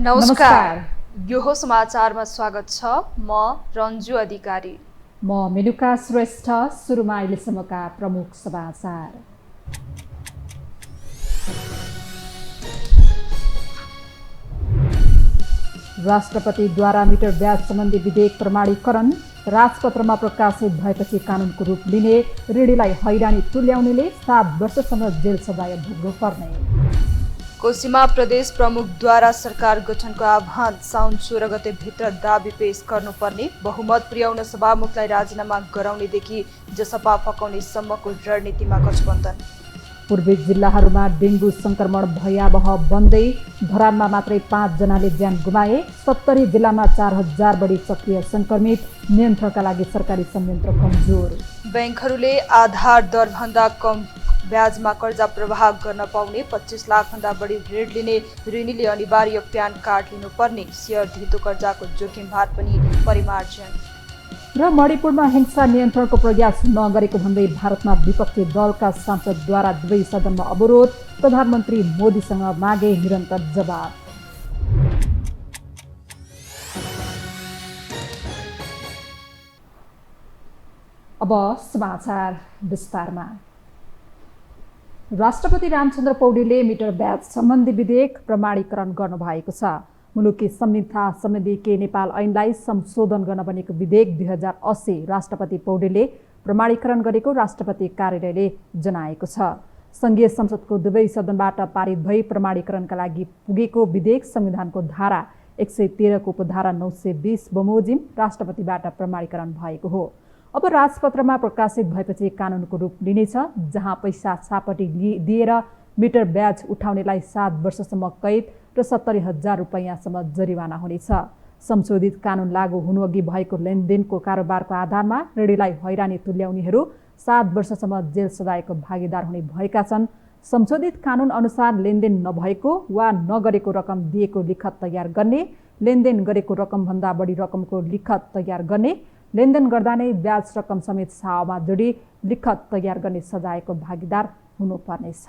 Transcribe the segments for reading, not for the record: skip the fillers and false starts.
नमस्कार। यो हो समाचारमा स्वागत छ। म रन्जु अधिकारी। म मेनुका श्रेष्ठ। सुरुमा अहिलेसम्मका प्रमुख समाचार। राष्ट्रपतिद्वारा मिटर ब्याज सम्बन्धी विधेयक प्रमाणीकरण। राजपत्रमा प्रकाशित भएपछि कानुनको रूप लिने। ऋणीलाई हैरानी तुल्याउनेले 7 वर्षसम्म जेल सजाय भोग्नु पर्ने। कोशीमा प्रदेश प्रमुखद्वारा सरकार गठनको आह्वान। साउन 16 गते भित्र दाबी पेश गर्नुपर्ने। बहुमत पुर्याउन सभामुखलाई राजीनामा गराउनेदेखि जसपा फकाउनेसम्मको रणनीतिमा गठबन्धन। पूर्वी जिल्लाहरूमा डेङ्गु संक्रमण भयावह बन्दै। धरानमा मात्रै 5 जनाले ज्यान गुमाए। 70 जिल्लामा 4000 बढी सक्रिय संक्रमित। नियन्त्रणका लागि सरकारी संयन्त्र कमजोर। ब्याङ्कहरूले आधार दरभन्दा कम ब्याजमा कर्जा प्रवाह गर्न पाउने। 25 लाखभन्दा बढी ऋण लिने ऋणीले अनिवार्य प्यान कार्ड लिनुपर्ने। सेयर धितो कर्जाको जोखिम भार पनि परिमार्जन। र मणिपुरमा हिंसा नियन्त्रणको प्रयास नगरेको भन्दै भारतमा विपक्षी दलका सांसदद्वारा दुवै सदनमा अवरोध। प्रधानमन्त्री मोदीसँग मागे निरन्तर जवाब। अब समाचार विस्तारमा। राष्ट्रपति रामचन्द्र पौडेलले मिटर ब्याज सम्बन्धी विधेयक प्रमाणीकरण गर्नुभएको छ। मुलुकी संविधा सम्बन्धी के नेपाल ऐनलाई संशोधन गर्न बनेको विधेयक 2080 राष्ट्रपति पौडेलले प्रमाणीकरण गरेको राष्ट्रपति कार्यालयले जनाएको छ। संघीय संसदको दुवै सदनबाट पारित भई प्रमाणीकरणका लागि पुगेको विधेयक संविधानको धारा 113 को उपधारा 920 बमोजिम राष्ट्रपतिबाट प्रमाणीकरण भएको हो। अब राजपत्रमा प्रकाशित भएपछि कानुनको रूप लिनेछ, जहाँ पैसा छापटी दिएर मिटर ब्याज उठाउनेलाई 7 वर्षसम्म कैद र 70,000 रुपैयाँसम्म जरिवाना हुनेछ। संशोधित कानुन लागू हुनुअघि भएको लेनदेनको कारोबारको आधारमा ऋणीलाई हैरानी तुल्याउनेहरू 7 वर्षसम्म जेल सजायको भागीदार हुने भएका छन्। संशोधित कानुन अनुसार लेनदेन नभएको वा नगरेको रकम दिएको लिखत तयार गर्ने, लेनदेन गरेको रकमभन्दा बढी रकमको लिखत तयार गर्ने, लेनदेन गर्दा नै ब्याज रकम समेत साओमा जोडी लिखत तयार गर्ने सजायको भागीदार हुनुपर्नेछ।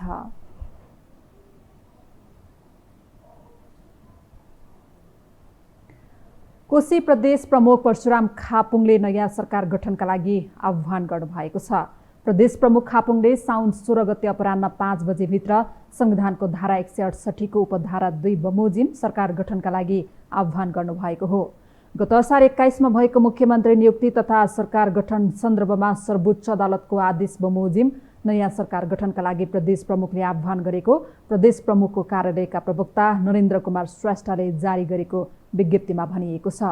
कोशी प्रदेश प्रमुख परशुराम खापुङले नयाँ सरकार गठनका लागि आह्वान गर्नुभएको छ। प्रदेश प्रमुख खापुङले साउन 16 गते अपराह्न 5 बजेभित्र संविधानको धारा 168 को उपधारा 2 बमोजिम सरकार गठनका लागि आह्वान गर्नुभएको हो। गत असार 21 भएको मुख्यमन्त्री नियुक्ति तथा सरकार गठन सन्दर्भमा सर्वोच्च अदालतको आदेश बमोजिम नयाँ सरकार गठनका लागि प्रदेश प्रमुखले आह्वान गरेको प्रदेश प्रमुखको कार्यालयका प्रवक्ता नरेन्द्र कुमार श्रेष्ठले जारी गरेको विज्ञप्तिमा भनिएको छ।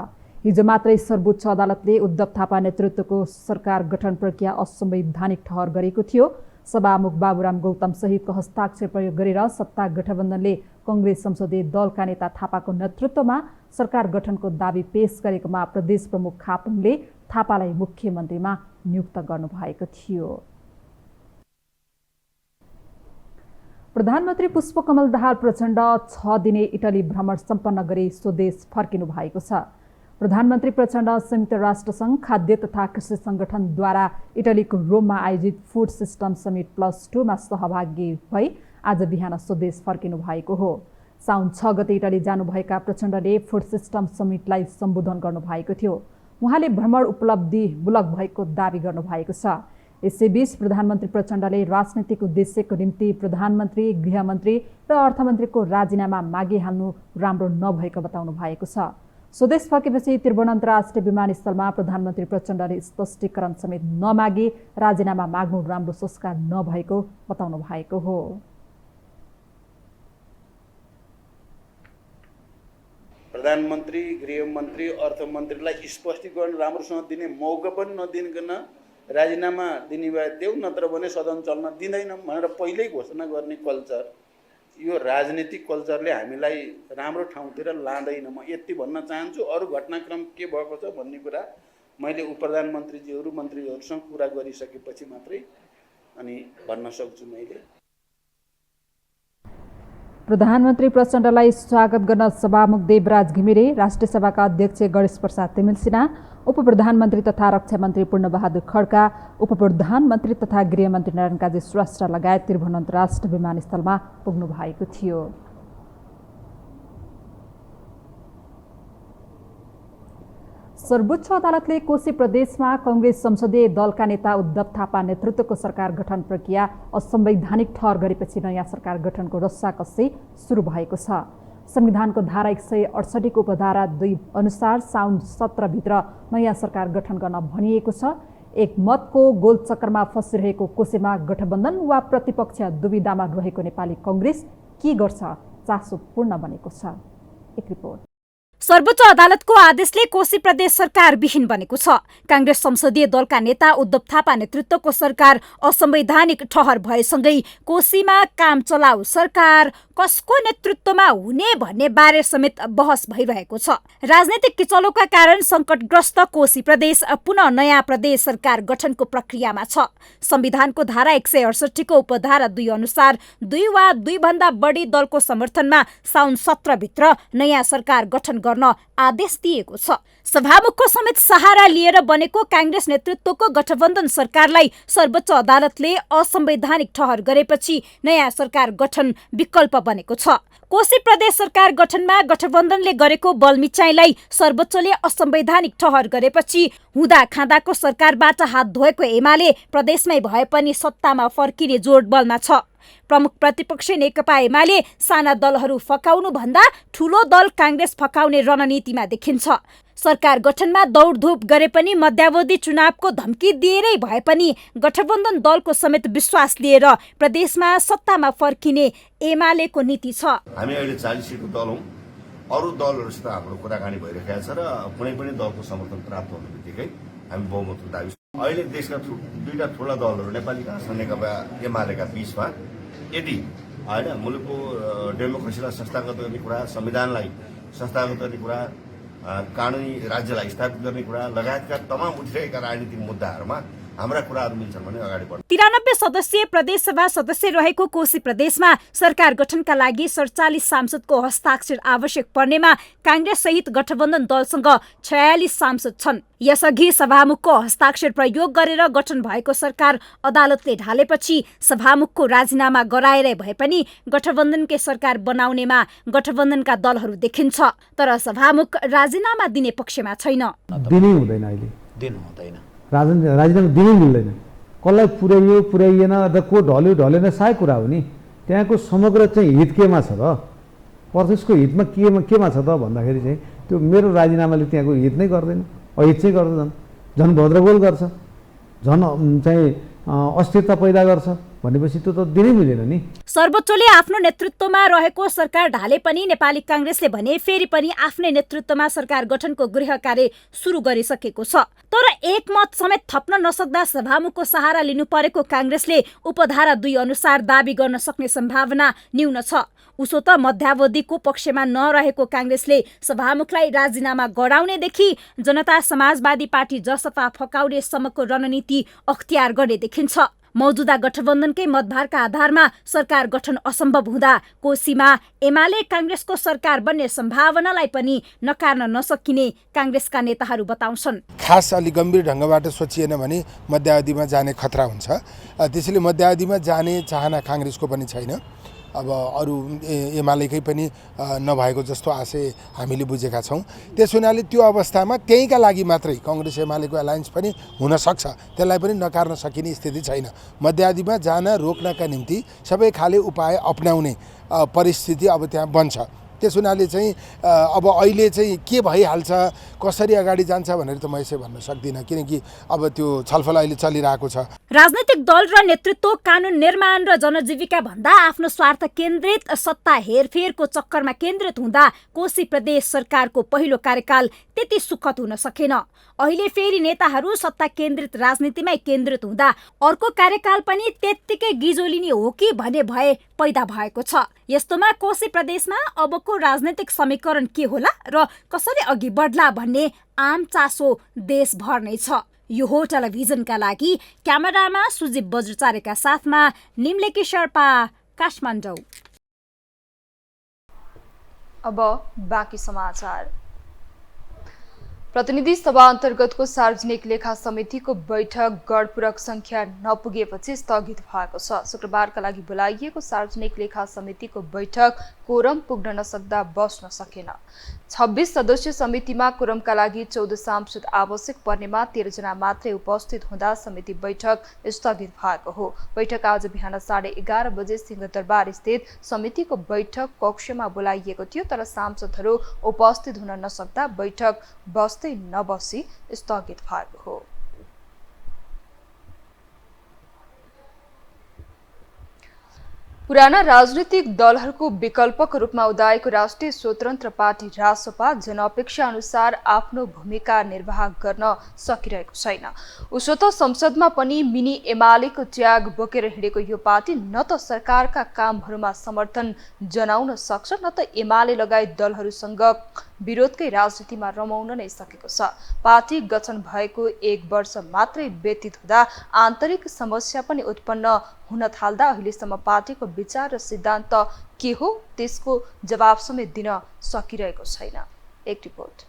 हिजो मात्रै सर्वोच्च अदालतले उद्धव थापा नेतृत्वको सरकार गठन प्रक्रिया असंवैधानिक ठहर गरेको थियो। सभामुख बाबुराम गौतम सहितको हस्ताक्षर प्रयोग गरेर सत्ता गठबन्धनले कांग्रेस संसदीय दलका नेता थापाको नेतृत्वमा सरकार गठनको दाबी पेश गरेकोमा प्रदेश प्रमुख खापुङले थापालाई मुख्यमन्त्रीमा नियुक्त गर्नुभएको थियो। प्रधानमन्त्री पुष्पकमल दाहाल प्रचण्ड 6 दिने इटली भ्रमण सम्पन्न गरी स्वदेश फर्किनु भएको छ। प्रधानमन्त्री प्रचण्ड संयुक्त राष्ट्रसङ्घ खाद्य तथा कृषि संगठनद्वारा इटलीको रोममा आयोजित फूड सिस्टम समिट +2 मा सहभागी भई आज बिहान स्वदेश फर्किनु भएको हो। साउन 6 गते इटली जानुभएका प्रचण्डले फूड सिस्टम समिटलाई सम्बोधन गर्नुभएको थियो। उहाँले भ्रमण उपलब्धिमूलक भएको दावी गर्नुभएको छ। यसैबीच प्रधानमन्त्री प्रचण्डले राजनीतिक उद्देश्यको निम्ति प्रधानमन्त्री, गृहमन्त्री र अर्थमन्त्रीको राजीनामा मागिहाल्नु राम्रो नभएको बताउनु भएको छ। स्वदेश फर्केपछि त्रिभुवन अन्तर्राष्ट्रिय विमानस्थलमा प्रधानमन्त्री प्रचण्डले स्पष्टीकरण समेत नमागी राजीनामा माग्नु राम्रो संस्कार नभएको बताउनु भएको हो। प्रधानमन्त्री, गृहमन्त्री, अर्थमन्त्रीलाई स्पष्टीकरण राम्रोसँग दिने मौका पनि नदिनकन राजीनामा दिने भए देऊ, नत्र भने सदन चल्न दिँदैनौँ भनेर पहिल्यै घोषणा गर्ने कल्चर, यो राजनीतिक कल्चरले हामीलाई राम्रो ठाउँतिर लाँदैन। म यति भन्न चाहन्छु। अरू घटनाक्रम के भएको छ भन्ने कुरा मैले उपप्रधानमन्त्रीज्यूहरू मन्त्रीहरूसँग कुरा गरिसकेपछि मात्रै अनि भन्न सक्छु। मैले प्रधानमन्त्री प्रचण्डलाई स्वागत गर्न सभामुख देवराज घिमिरे, राष्ट्रिय सभाका अध्यक्ष गणेश प्रसाद तिमिल सिन्हा, उपप्रधानमन्त्री तथा रक्षा मन्त्री पूर्णबहादुर खड्का, उपप्रधानमन्त्री तथा गृहमन्त्री नारायण काजी श्रेष्ठ लगायत त्रिभुवन अन्तर्राष्ट्रिय विमानस्थलमा पुग्नु भएको थियो। सर्वोच्च अदालतले कोशी प्रदेशमा कांग्रेस संसदीय दलका नेता उद्धव थापा नेतृत्वको सरकार गठन प्रक्रिया असंवैधानिक ठहर गरेपछि नयाँ सरकार गठनको रस्साकसी सुरु भएको छ। संविधानको धारा 168 को उपधारा 2 अनुसार साउन 17 भित्र नयाँ सरकार गठन गर्न भनिएको छ। एक मतको गोलचक्करमा फसिरहेको कोशीमा गठबन्धन वा प्रतिपक्ष दुविधामा रहेको नेपाली कांग्रेस के गर्छ चासोपूर्ण बनेको छ। एक रिपोर्ट। सर्वोच्च अदालतको आदेशले कोशी प्रदेश सरकार विहीन बनेको छ। कांग्रेस संसदीय दलका नेता उद्धव थापा नेतृत्वको सरकार असंवैधानिक ठहर भएसँगै कोशीमा काम चलाउ सरकार कसको नेतृत्वमा हुने भन्ने बारे समेत बहस भइरहेको छ। राजनीतिक किचलोका कारण संकटग्रस्त कोशी प्रदेश पुनः नयाँ प्रदेश सरकार गठनको प्रक्रियामा छ। संविधानको धारा 168 को उपधारा 2 अनुसार 2 वा 2 भन्दा बढी दलको समर्थनमा साउन 17 भित्र नयाँ सरकार गठन गर्न आदेश दिएको छ। सभामुखको समेत सहारा लिएर बनेको कांग्रेस नेतृत्वको गठबन्धन सरकारलाई सर्वोच्च अदालतले असंवैधानिक ठहर गरेपछि नयाँ सरकार गठन विकल्प बनेको छ। कोशी प्रदेश सरकार गठनमा गठबन्धनले गरेको बलमिचाइलाई सर्वोच्चले असंवैधानिक ठहर गरेपछि हुँदा खाँदाको सरकारबाट हात धोएको एमाले प्रदेशमै भए पनि सत्तामा फर्किने जोडबलमा छ। प्रमुख प्रतिपक्ष नेकपा एमाले साना दलहरू फकाउनु भन्दा ठूलो दल कांग्रेस फकाउने रणनीतिमा देखिन्छ। सरकार गठनमा दौडधुप गरे पनि मध्यावधि चुनावको धम्की दिएरै भए पनि गठबन्धन दलको समेत विश्वास लिएर प्रदेशमा सत्तामा फर्किने एमालेको नीति छ। हामी अहिले 40 सीटको दल हौं। अरू दलहरुसित हाम्रो कुराकानी भइरहेको छ र कुनै पनि दलको समर्थन प्राप्त हुने बित्तिकै हामी बहुमतको दाबी। अहिले देशका दुईटा ठूला दलहरू नेपाली कांग्रेस नेकपा एमालेका बीचमा यदि हैन मुलुकको डेमोक्रेसीलाई संस्थागत गर्ने कुरा, संविधानलाई संस्थागत गर्ने कुरा, कानुनी राज्यलाई स्थापित गर्ने कुरा लगायतका तमाम उठिरहेका राजनीतिक मुद्दाहरूमा हाम्रा कुराहरू मिल्छन् भने अगाडि बढ्छ। 93 सदस्यीय प्रदेशसभा सदस्य रहेको कोशी प्रदेशमा सरकार गठनका लागि 47 सांसदको हस्ताक्षर आवश्यक पर्नेमा कांग्रेस सहित गठबन्धन दलसँग 46 सांसद छन्। यसअघि सभामुखको हस्ताक्षर प्रयोग गरेर गठन भएको सरकार अदालतले ढालेपछि सभामुखको राजीनामा गराएरै भए पनि गठबन्धनकै सरकार बनाउनेमा गठबन्धनका दलहरू देखिन्छ। तर सभामुख राजीनामा दिने पक्षमा छैन। दिनै हुँदैन, अहिले दिन हुँदैन, राजीनामा दिनै मिल्दैन। कसलाई पुर्याइएन अथवा को ढल्यो ढलेन सही कुरा हो नि। त्यहाँको समग्र चाहिँ हित केमा छ त, प्रदेशको हितमा केमा छ त भन्दाखेरि चाहिँ त्यो मेरो राजीनामाले त्यहाँको हित नै गर्दैन, अहित चाहिँ गर्छ, झन् भद्रगोल गर्छ, झन् चाहिँ अस्थिरता पैदा गर्छ भनेपछि त्यो त दिनै मिलेन नि। सर्वोच्चले आफ्नो नेतृत्वमा रहेको सरकार ढाले पनि नेपाली कांग्रेसले भने फेरि पनि आफ्नै नेतृत्वमा सरकार गठनको गृह कार्य सुरु गरिसकेको छ। तर एक मत समेत थप्न नसक्दा सभामुखको सहारा लिनु परेको कांग्रेसले उपधारा 2 अनुसार दाबी गर्न सक्ने सम्भावना न्यून छ। उसो त मध्यावधिको पक्षमा नरहेको कांग्रेसले सभामुखलाई राजीनामा गराउनेदेखि जनता समाजवादी पार्टी जसपा फकाउने सम्मको रणनीति अख्तियार गर्ने देखिन्छ। मौजुदा गठबन्धनकै मतभारका आधारमा सरकार गठन असम्भव हुँदा कोशीमा एमाले कांग्रेसको सरकार बन्ने सम्भावनालाई पनि नकार्न नसकिने कांग्रेसका नेताहरू बताउँछन्। खास अलि गम्भीर ढंगबाट सोचिएन भने मध्यावधिमा जाने खतरा हुन्छ। त्यसैले मध्यावधिमा जाने चाहना कांग्रेसको पनि छैन। अब अरू एमालेकै पनि नभएको जस्तो आशय हामीले बुझेका छौँ। त्यस हुनाले त्यो अवस्थामा त्यहीका लागि मात्रै कांग्रेस एमालेको एलायन्स पनि हुन सक्छ, त्यसलाई पनि नकार्न सकिने स्थिति छैन। मध्यावधिमा जान रोक्नका निम्ति सबै खाले उपाय अपनाउने परिस्थिति अब त्यहाँ बन्छ। त्यस हुनाले चाहिँ अब अहिले चाहिँ के भइहाल्छ, कसरी अगाडि जान्छ भनेर त म यसै भन्न सक्दिनँ, किनकि अब त्यो छलफल अहिले चलिरहेको छ। राजनीतिक दल र नेतृत्व कानुन निर्माण र जनजीविका भन्दा आफ्नो स्वार्थ केन्द्रित सत्ता हेरफेरको चक्करमा केन्द्रित हुँदा कोशी प्रदेश सरकारको पहिलो कार्यकाल त्यति सुखद हुन सकेन। अहिले फेरि नेताहरू सत्ता केन्द्रित राजनीतिमै केन्द्रित हुँदा अर्को कार्यकाल पनि त्यत्तिकै गिजोलिने हो कि भन्ने भय पैदा भएको छ। यस्तोमा कोशी प्रदेशमा अबको राजनीतिक समीकरण के होला र कसरी अघि बढ्ला भन्ने आम चासो देशभर नै छ। यो हो टेलिभिजनका लागि क्यामेरामा सुजीव बज्रचार्यका साथमा निम्लेकी शेर्पा, काठमाडौँ। अब बाँकी समाचार। प्रतिनिधि सभा अन्तर्गतको सार्वजनिक लेखा समितिको बैठक गढपूरक संख्या नपुगेपछि स्थगित भएको छ। शुक्रबारका लागि बोलाइएको सार्वजनिक लेखा समितिको बैठक कोरम पुग्न नसक्दा बस्न सकेन। 26 सदस्यीय समितिमा कोरमका लागि 14 सांसद आवश्यक पर्नेमा 13 जना मात्रै उपस्थित हुँदा समिति बैठक स्थगित भएको हो। बैठक आज बिहान 11:30 बजे सिंहदरबार स्थित समितिको बैठक कक्षमा बोलाइएको थियो, तर सांसदहरू उपस्थित हुन नसक्दा बैठक बस्दै नबसी स्थगित भएको हो। पुराना राजनीतिक दलहरूको विकल्पको रूपमा उदाएको राष्ट्रिय स्वतन्त्र पार्टी रासपा जनअपेक्षा अनुसार आफ्नो भूमिका निर्वाह गर्न सकिरहेको छैन। उसो त संसदमा पनि मिनी एमालेको त्याग बोकेर हिँडेको यो पार्टी न त सरकारका कामहरूमा समर्थन जनाउन सक्छ, न त एमाले लगायत दलहरूसँग विरोधकै राजनीतिमा रमाउन नै सकेको छ। पार्टी गठन भएको 1 वर्ष मात्रै व्यतीत हुँदा आन्तरिक समस्या पनि उत्पन्न हुन थाल्दा अहिलेसम्म पार्टीको विचार र सिद्धान्त के हो त्यसको जवाब समेत दिन सकिरहेको छैन। एक रिपोर्ट।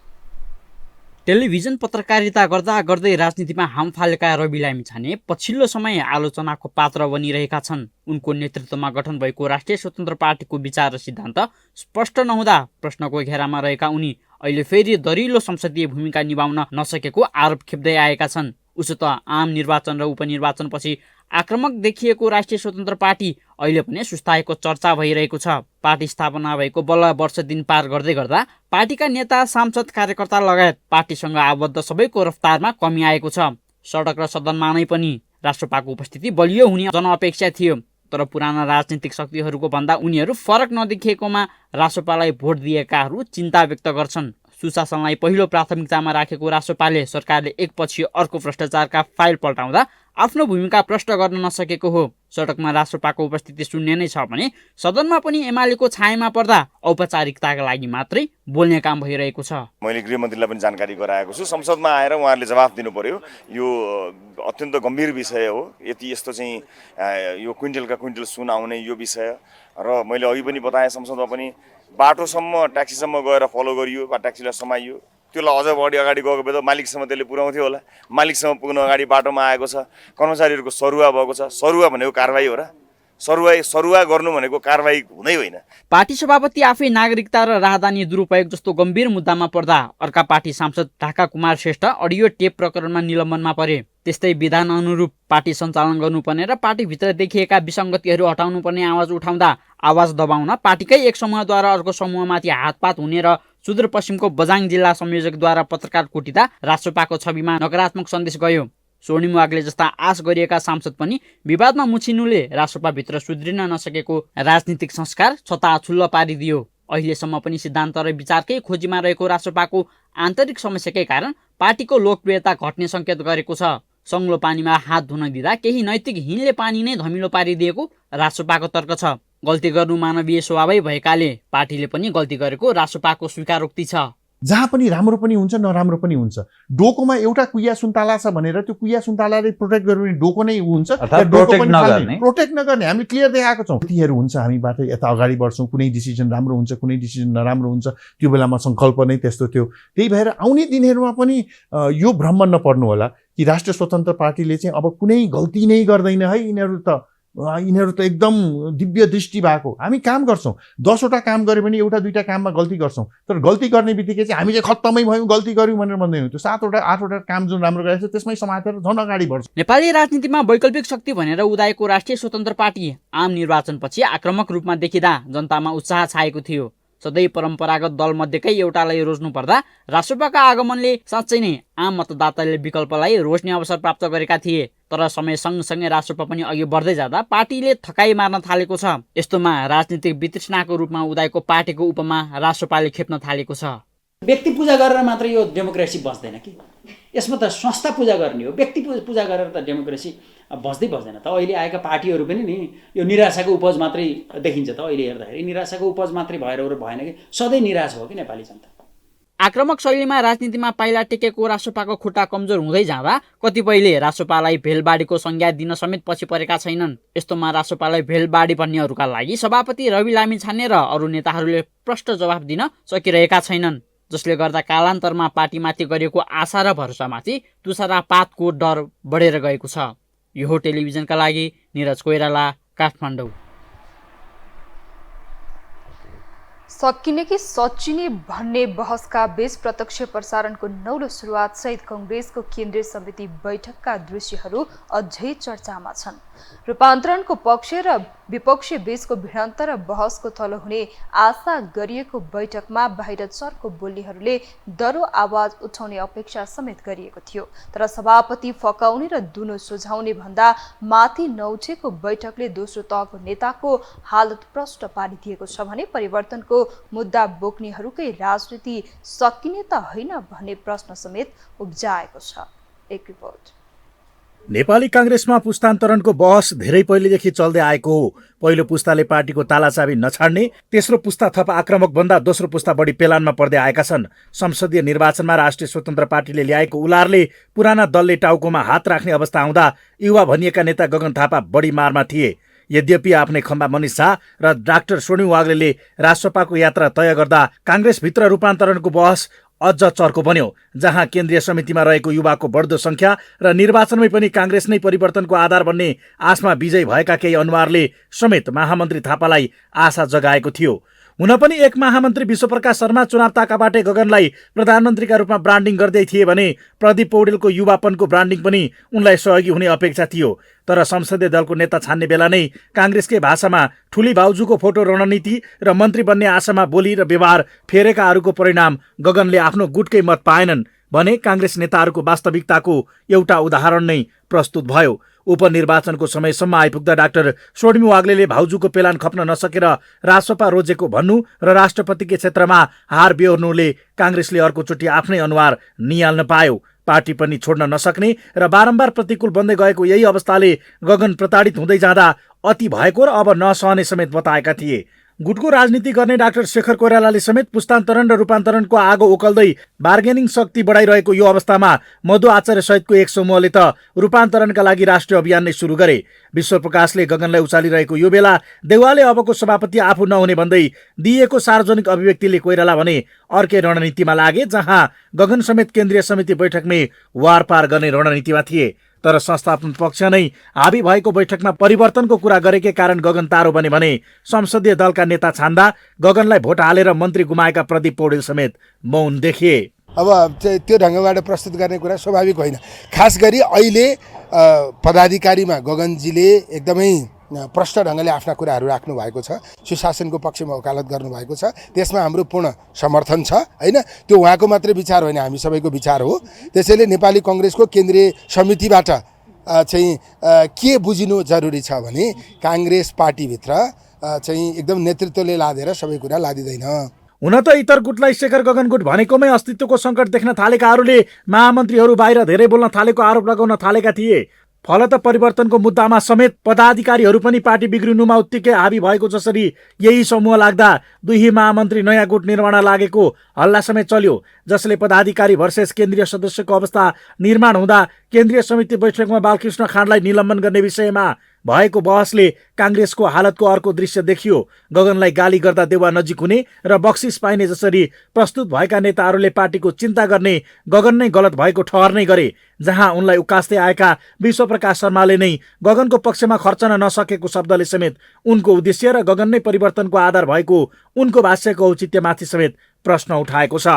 टेलिभिजन पत्रकारिता गर्दा गर्दै राजनीतिमा हाम फालेका रवि लामिछाने पछिल्लो समय आलोचनाको पात्र बनिरहेका छन्। उनको नेतृत्वमा गठन भएको राष्ट्रिय स्वतन्त्र पार्टीको विचार र सिद्धान्त स्पष्ट नहुँदा प्रश्नको घेरामा रहेका उनी अहिले फेरि दरिलो संसदीय भूमिका निभाउन नसकेको आरोप खेप्दै आएका छन्। उसो त आम निर्वाचन र उपनिर्वाचनपछि आक्रमक देखिएको राष्ट्रिय स्वतन्त्र पार्टी अहिले पनि सुस्ताएको चर्चा भइरहेको छ। पार्टी स्थापना भएको बल्ल वर्ष दिन पार गर्दै गर्दा पार्टीका नेता, सांसद, कार्यकर्ता लगायत पार्टीसँग आबद्ध सबैको रफ्तारमा कमी आएको छ। सडक र सदनमा नै पनि राष्ट्रपाको उपस्थिति बलियो हुने जनअपेक्षा थियो, तर पुराना राजनीतिक शक्तिहरूको भन्दा उनीहरू फरक नदेखिएकोमा राष्ट्रपालाई भोट दिएकाहरू चिन्ता व्यक्त गर्छन्। सुशासनलाई पहिलो प्राथमिकतामा राखेको राष्ट्रपाले सरकारले एकपछि अर्को भ्रष्टाचारका फाइल पल्टाउँदा आफ्नो भूमिका प्रष्ट गर्न नसकेको हो। सडकमा राष्ट्रपाको उपस्थिति शून्य नै छ भने सदनमा पनि एमालेको छायामा पर्दा औपचारिकताका लागि मात्रै बोल्ने काम भइरहेको छ। मैले गृहमन्त्रीलाई पनि जानकारी गराएको छु। संसदमा आएर उहाँहरूले जवाफ दिनु पर्यो। यो अत्यन्त गम्भीर विषय हो। यस्तो चाहिँ यो क्विन्टलका क्विन्टल सुन आउने यो विषय र मैले अघि पनि बताएँ, संसदमा पनि बाटोसम्म ट्याक्सीसम्म गएर फलो गरियो, ट्याक्सीलाई समाइयो। त्यसलाई अझ बढी अगाडि गएको बेला मालिकसम्म त्यसले पुर्याउँथ्यो होला। मालिकसम्म पुग्नु अगाडि बाटोमा आएको छ। कर्मचारीहरूको सरुवा भएको छ। सरुवा भनेको कारवाही हो र? सरुवा गर्नु भनेको कारवाही हुँदै होइन। पार्टी सभापति आफै नागरिकता र राहदानी दुरुपयोग जस्तो गम्भीर मुद्दामा पर्दा अर्का पार्टी सांसद ढाका कुमार श्रेष्ठ अडियो टेप प्रकरणमा निलम्बनमा परे। त्यस्तै विधान अनुरूप पार्टी सञ्चालन गर्नुपर्ने र पार्टीभित्र देखिएका विसङ्गतिहरू हटाउनुपर्ने आवाज उठाउँदा आवाज दबाउन पार्टीकै एक समूहद्वारा अर्को समूहमाथि हातपात हुने र सुदूरपश्चिमको बझाङ जिल्ला संयोजकद्वारा पत्रकार कुटिँदा राष्ट्रपाको छविमा नकारात्मक सन्देश गयो। स्वर्णिम वाग्ले जस्ता आश गरिएका सांसद पनि विवादमा मुछिनुले राष्ट्रपाभित्र सुध्रिन नसकेको राजनीतिक संस्कार छताछुल्ल पारिदियो। अहिलेसम्म पनि सिद्धान्त र विचारकै खोजीमा रहेको राष्ट्रपाको आन्तरिक समस्याकै कारण पार्टीको लोकप्रियता घट्ने सङ्केत गरेको छ। सङ्लो पानीमा हात धुन दिँदा केही नैतिक हिँडले पानी नै धमिलो पारिदिएको राष्ट्रपाको तर्क छ। गल्ती गर्नु मानवीय स्वभावै भएकाले पार्टीले पनि गल्ती गरेको राष्ट्रपाको स्वीकारोक्ति छ। जहाँ पनि राम्रो पनि हुन्छ नराम्रो पनि हुन्छ। डोकोमा एउटा कुइया सुन्तला छ भनेर त्यो कुइया सुन्तलाले प्रोटेक्ट गर्यो भने डोको नै हुन्छ, प्रोटेक्ट नगर्ने हामीले क्लियर देखाएको छौँ। तीहरू हुन्छ, हामीबाट यता अगाडि बढ्छौँ, कुनै डिसिजन राम्रो हुन्छ, कुनै डिसिजन नराम्रो हुन्छ। त्यो बेलामा सङ्कल्प नै त्यस्तो थियो। त्यही भएर आउने दिनहरूमा पनि यो भ्रम नपर्नु होला कि राष्ट्रिय स्वतन्त्र पार्टीले चाहिँ अब कुनै गल्ती नै गर्दैन है। यिनीहरू त एकदम दिव्य दृष्टि भएको। हामी काम गर्छौँ, 10वटा काम गऱ्यो भने एउटा दुईटा काममा गल्ती गर्छौँ, तर गल्ती गर्ने बित्तिकै चाहिँ हामी चाहिँ खत्तमै भयौँ, गल्ती गऱ्यौँ भनेर भन्दैनौँ। त्यो 7वटा 8वटा काम जुन राम्रो गरेको छ त्यसमै समातेर झन् अगाडि बढ्छ। नेपाली राजनीतिमा वैकल्पिक शक्ति भनेर उदाएको राष्ट्रिय स्वतन्त्र पार्टी आम निर्वाचनपछि आक्रामक रूपमा देखिँदा जनतामा उत्साह छाएको थियो। सधैँ परम्परागत दलमध्येकै एउटालाई रोज्नु पर्दा राष्ट्रपाका आगमनले साँच्चै नै आम मतदाताले विकल्पलाई रोज्ने अवसर प्राप्त गरेका थिए। तर समय सँगसँगै राष्ट्रपा पनि अघि बढ्दै जाँदा पार्टीले थकाइ मार्न थालेको छ। यस्तोमा राजनीतिक वितृष्णाको रूपमा उदाएको पार्टीको उपमा राष्ट्रपाले खेप्न थालेको छ। व्यक्ति पूजा गरेर मात्र यो डेमोक्रेसी बस्दैन कि, यसमा त संस्था पूजा गर्ने हो। व्यक्ति पूजा गरेर त डेमोक्रेसी बस्दैन त। अहिले आएका पार्टीहरू पनि नि यो निराशाको उपज मात्रै देखिन्छ त। अहिले हेर्दाखेरि निराशाको उपज मात्रै भएर भएन कि, सधैँ निराश हो कि नेपाली जनता। आक्रामक शैलीमा राजनीतिमा पाइला टेकेको राष्ट्रपाको खुट्टा कमजोर हुँदै जाँदा कतिपयले राष्ट्रपालाई भेलबाडीको संज्ञा दिन समेत पछि परेका छैनन्। यस्तोमा राष्ट्रपालाई भेलबाडी भन्नेहरूका लागि सभापति रवि लामिछाने र अरू नेताहरूले प्रष्ट जवाफ दिन सकिरहेका छैनन्। जसले गर्दा कालान्तरमा पार्टीमाथि गरिएको आशा र भरोसामाथि तुषारपातको डर बढेर गएको छ। यो हो टेलिभिजनका लागि निरज कोइराला, काठमाडौँ। सकिने कि सचिने भन्ने बहसका बीच प्रत्यक्ष प्रसारणको नौलो सुरुवात सहित कांग्रेसको केन्द्रीय समिति बैठकका दृश्यहरू अझै चर्चामा छन्। रूपान्तरणको पक्ष र विपक्षी बीचको भिडन्त र बहसको थलो हुने आशा गरिएको बैठकमा बाहिर चर्को बोल्नेहरूले दरो आवाज उठाउने अपेक्षा समेत गरिएको थियो। तर सभापति फकाउने र दुनो सुझाउने भन्दा माथि नउठेको बैठकले दोस्रो तहको नेताको हालत प्रष्ट पारिदिएको छ भने परिवर्तनको मुद्दा बोक्नेहरूकै राजनीति सकिने त होइन भन्ने प्रश्न समेत उब्जाएको छ। एक रिपोर्ट। नेपाली कांग्रेसमा पुस्तान्तरणको बहस धेरै पहिलेदेखि चल्दै आएको हो। पहिलो पुस्ताले पार्टीको तालाचाबी नछाड्ने, तेस्रो पुस्ता थप आक्रामक भन्दा दोस्रो पुस्ता बढी पेलानमा पर्दै आएका छन्। संसदीय निर्वाचनमा राष्ट्रिय स्वतन्त्र पार्टीले ल्याएको उलारले पुराना दलले टाउकोमा हात राख्ने अवस्था आउँदा युवा भनिएका नेता गगन थापा बढी मारमा थिए। यद्यपि आफ्नै खम्बा मनिष झा र डाक्टर स्वर्णिम वाग्लेले राजसपाको यात्रा तय गर्दा कांग्रेसभित्र रूपान्तरणको बहस अझ चर्को बन्यो, जहाँ केन्द्रीय समितिमा रहेको युवाको बढ्दो संख्या र निर्वाचनमै पनि कांग्रेस नै परिवर्तनको आधार बन्ने आशमा विजयी भएका केही अनुहारले समेत महामन्त्री थापालाई आशा जगाएको थियो। हुन पनि एक महामन्त्री विश्वप्रकाश शर्मा चुनाव ताकाबाटै गगनलाई प्रधानमन्त्रीका रूपमा ब्रान्डिङ गर्दै थिए भने प्रदीप पौडेलको युवापनको ब्रान्डिङ पनि उनलाई सहयोगी हुने अपेक्षा थियो। तर संसदीय दलको नेता छान्ने बेला नै कांग्रेसकै भाषामा ठुली भाउजूको फोटो रणनीति र मन्त्री बन्ने आशामा बोली र व्यवहार फेरेकाहरूको परिणाम गगनले आफ्नो गुटकै मत पाएनन् भने कांग्रेस नेताहरूको वास्तविकताको एउटा उदाहरण नै प्रस्तुत भयो। उपनिर्वाचनको समयसम्म आइपुग्दा डाक्टर स्वर्णिम वाग्लेले भाउजूको पेलान खप्न नसकेर राजसपा रोजेको भन्नु र राष्ट्रपतिकै क्षेत्रमा हार बेहोर्नुले कांग्रेसले अर्कोचोटि आफ्नै अनुहार निहाल्न पायो। पार्टी पनि छोड्न नसक्ने र बारम्बार प्रतिकूल बन्दै गएको यही अवस्थाले गगन प्रताडित हुँदै जाँदा अति भएको र अब नसहने समेत बताएका थिए। गुटको राजनीति गर्ने डाक्टर शेखर कोइरालाले समेत पुस्तान्तरण र रूपान्तरणको आगो उकल्दै बार्गेनिङ शक्ति बढाइरहेको यो अवस्थामा मधु आचार्य सहितको एक समूहले त रूपान्तरणका लागि राष्ट्रिय अभियान नै सुरु गरे। विश्वप्रकाशले गगनलाई उचालिरहेको यो बेला देउवाले अबको सभापति आफू नहुने भन्दै दिएको सार्वजनिक अभिव्यक्तिले कोइराला भने अर्कै रणनीतिमा लागे, जहाँ गगन समेत केन्द्रीय समिति बैठकमै वारपार गर्ने रणनीतिमा थिए। तर संस्थापन पक्ष नै हाबी भएको बैठकमा परिवर्तनको कुरा गरेकै कारण गगन तारो बने भने संसदीय दलका नेता छान्दा गगनलाई भोट हालेर मन्त्री गुमाएका प्रदीप पौडेल समेत मौन देखिए। अब त्यो ढङ्गबाट प्रस्तुत गर्ने कुरा स्वाभाविक होइन। खास गरी अहिले पदाधिकारीमा गगनजीले एकदमै प्रष्ट ढङ्गले आफ्ना कुराहरू राख्नु भएको छ, सुशासनको पक्षमा वकालत गर्नुभएको छ, त्यसमा हाम्रो पूर्ण समर्थन छ होइन। त्यो उहाँको मात्रै विचार होइन, हामी सबैको विचार हो। त्यसैले नेपाली कांग्रेसको केन्द्रीय समितिबाट चाहिँ के बुझिनु जरुरी छ भने कांग्रेस पार्टीभित्र चाहिँ एकदम नेतृत्वले लादेर सबै कुरा लादिँदैन। हुन त इतर गुटलाई शेखर गगन गुट भनेकोमै अस्तित्वको सङ्कट देख्न थालेकाहरूले महामन्त्रीहरू बाहिर धेरै बोल्न थालेको आरोप लगाउन थालेका थिए। फलत परिवर्तनको मुद्दामा समेत पदाधिकारीहरू पनि पार्टी बिग्रिनुमा उत्तिकै हाबी भएको जसरी यही समूह लाग्दा दुई महामन्त्री नयाँ गुट निर्माण लागेको हल्ला समेत चल्यो, जसले पदाधिकारी भर्सेस केन्द्रीय सदस्यको अवस्था निर्माण हुँदा केन्द्रीय समिति बैठकमा बालकृष्ण खाँडलाई निलम्बन गर्ने विषयमा भएको बहसले कांग्रेसको हालतको अर्को दृश्य देखियो। गगनलाई गाली गर्दा देउवा नजिक हुने र बक्सिस पाइने जसरी प्रस्तुत भएका नेताहरूले पार्टीको चिन्ता गर्ने गगन नै गलत भएको ठहर्नै गरे, जहाँ उनलाई उकास्दै आएका विश्वप्रकाश शर्माले नै गगनको पक्षमा खर्चन नसकेको शब्दले समेत उनको उद्देश्य र गगन नै परिवर्तनको आधार भएको उनको भाष्यको औचित्यमाथि समेत प्रश्न उठाएको छ।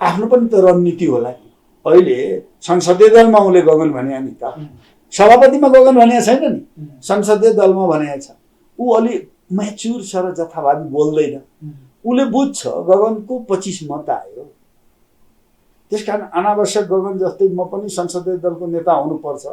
आफ्नो पनि त रणनीति होला। अहिले संसदीय दलमा उनले गगन भने नि त, सभापतिमा गगन भनेको छैन नि, संसदीय दलमा भनेको छ। ऊ अलि म्याच्युर छ र जथाभावी बोल्दैन। उसले बुझ्छ गगनको 25 मत आयो, त्यसकारण अनावश्यक गगन जस्तै म पनि संसदीय दलको नेता हुनुपर्छ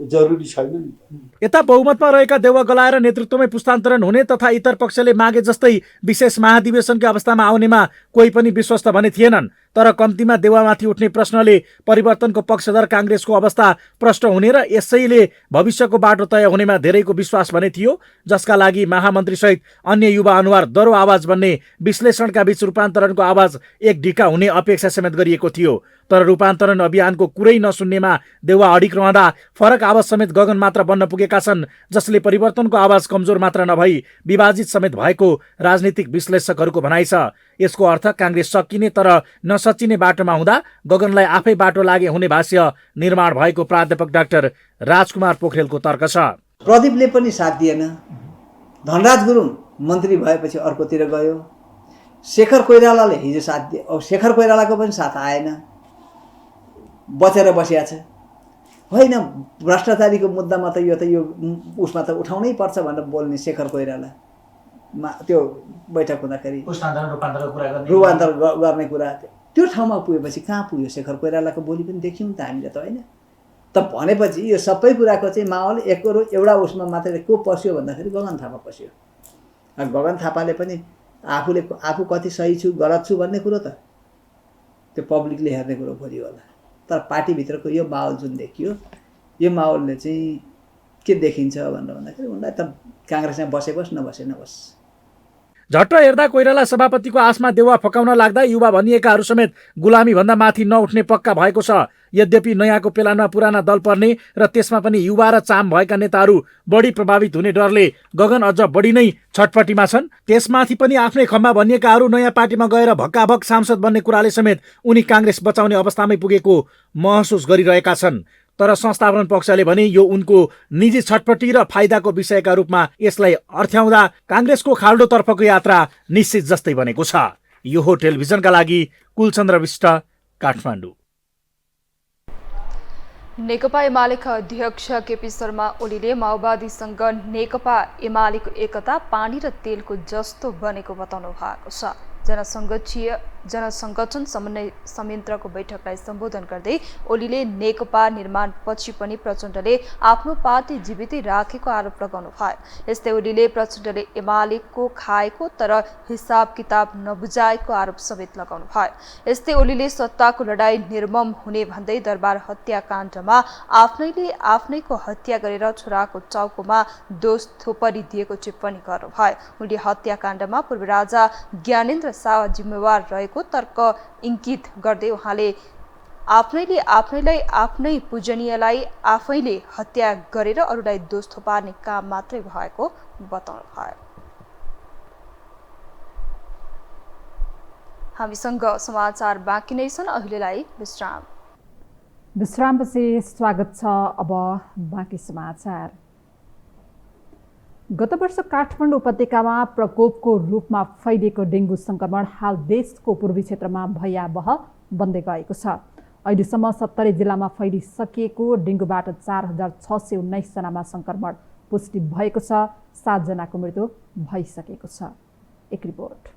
जरुरी छैन नि। यता बहुमतमा रहेका देउवा गलाएर नेतृत्वमै पुस्तान्तरण हुने तथा इतर पक्षले मागे जस्तै विशेष महाधिवेशनकै अवस्थामा आउनेमा कोही पनि विश्वस्त भने थिएनन्। तर कम्तीमा देवामाथि उठ्ने प्रश्नले परिवर्तनको पक्षधर काङ्ग्रेसको अवस्था प्रष्ट हुने र यसैले भविष्यको बाटो तय हुनेमा धेरैको विश्वास भने थियो, जसका लागि महामन्त्रीसहित अन्य युवा अनुहार दरो आवाज बन्ने विश्लेषणका बीच रूपान्तरणको आवाज एक ढिका हुने अपेक्षा समेत गरिएको थियो। तर रूपान्तरण अभियानको कुरै नसुन्नेमा देउवा अडिक रहँदा फरक आवाज समेत गगन मात्र बन्न पुगेका छन्, जसले परिवर्तनको आवाज कमजोर मात्र नभई विभाजित समेत भएको राजनीतिक विश्लेषकहरूको भनाइ छ। यसको अर्थ काङ्ग्रेस सकिने तर नसचिने बाटोमा हुँदा गगनलाई आफै बाटो लागे हुने भाष्य निर्माण भएको प्राध्यापक डाक्टर राजकुमार पोखरेलको तर्क छ। प्रदीपले पनि साथ दिएन, धनराज गुरुङ मन्त्री भएपछि अर्कोतिर गयो, शेखर कोइरालाले हिजो साथ दिए, अब शेखर कोइरालाको पनि साथ आएन, बचेर बसिया छ। होइन, भ्रष्टाचारीको मुद्दामा त यो उसमा त उठाउनै पर्छ भनेर बोल्ने शेखर कोइराला त्यो बैठक हुँदाखेरि रूपान्तर गर्ने कुरा त्यो ठाउँमा पुगेपछि कहाँ पुग्यो शेखर कोइरालाको बोली पनि देख्यौँ त हामीले त, होइन त भनेपछि यो सबै कुराको चाहिँ माहौल एउटा उसमा मात्रै को पस्यो भन्दाखेरि गगन थापा पस्यो। गगन थापाले पनि आफू कति सही छु गलत छु भन्ने कुरो त त्यो पब्लिकले हेर्ने कुरो भोलि होला। तर पार्टीभित्रको यो माहौल जुन देखियो, यो माहौलले चाहिँ के देखिन्छ भनेर भन्दाखेरि उनलाई त काङ्ग्रेसमा बसेबस् नबस। झट्ट हेर्दा कोइराला सभापतिको आसमा देउवा फकाउन लाग्दा युवा भनिएकाहरू समेत गुलामीभन्दा माथि नउठ्ने पक्का भएको छ। यद्यपि नयाँको पेलानमा पुराना दल पर्ने र त्यसमा पनि युवा र चाम भएका नेताहरू बढी प्रभावित हुने डरले गगन अझ बढी नै छटपटीमा छन्। त्यसमाथि पनि आफ्नै खम्बा भनिएकाहरू नयाँ पार्टीमा गएर भक्काभक सांसद बन्ने कुराले समेत उनी काङ्ग्रेस बचाउने अवस्थामै पुगेको महसुस गरिरहेका छन्। तर संस्थापन पक्षले भने यो उनको निजी छटपटी र फाइदाको विषयका रूपमा यसलाई अर्थ्याउँदा काङ्ग्रेसको खाल्डोतर्फको यात्रा निश्चित जस्तै बनेको छ। यो हो टेलिभिजनका लागि कुलचन्द्र विष्ट, काठमाडौँ। नेकपा एमालेका अध्यक्ष केपी शर्मा ओलीले माओवादीसँग नेकपा एमालेको एकता पानी र तेलको जस्तो बनेको बताउनु भएको छ। जनसङ्गठन समन्वय संयन्त्रको बैठकलाई सम्बोधन गर्दै ओलीले नेकपा निर्माणपछि पनि प्रचण्डले आफ्नो पार्टी जीवितै राखेको आरोप लगाउनु भयो। यस्तै ओलीले प्रचण्डले एमालेको खाएको तर हिसाब किताब नबुझाएको आरोप समेत लगाउनु भयो। यस्तै ओलीले सत्ताको लडाईँ निर्मम हुने भन्दै दरबार हत्याकाण्डमा आफ्नैको हत्या गरेर छोराको टाउकोमा दोष थोपरी दिएको टिप्पणी गर्नुभयो। उनले हत्याकाण्डमा पूर्व राजा ज्ञानेन्द्र शाह जिम्मेवार रहेको तर्क इङ्गित गर्दै उहाँले आफ्नै पूजनीयलाई आफैले हत्या गरेर अरूलाई दोष थोपार्ने काम मात्रै भएको बताउनु भयो। हामीसँग समाचार बाँकी नै छन्, अहिलेलाई विश्रामपछि स्वागत छ। अब बाँकी समाचार। गत वर्ष काठमाडौँ उपत्यकामा प्रकोपको रूपमा फैलिएको डेङ्गु सङ्क्रमण हाल देशको पूर्वी क्षेत्रमा भयावह बन्दै गएको छ। अहिलेसम्म 70 जिल्लामा फैलिसकेको डेङ्गुबाट 4619 जनामा सङ्क्रमण पुष्टि भएको छ। 7 जनाको मृत्यु भइसकेको छ। एक रिपोर्ट।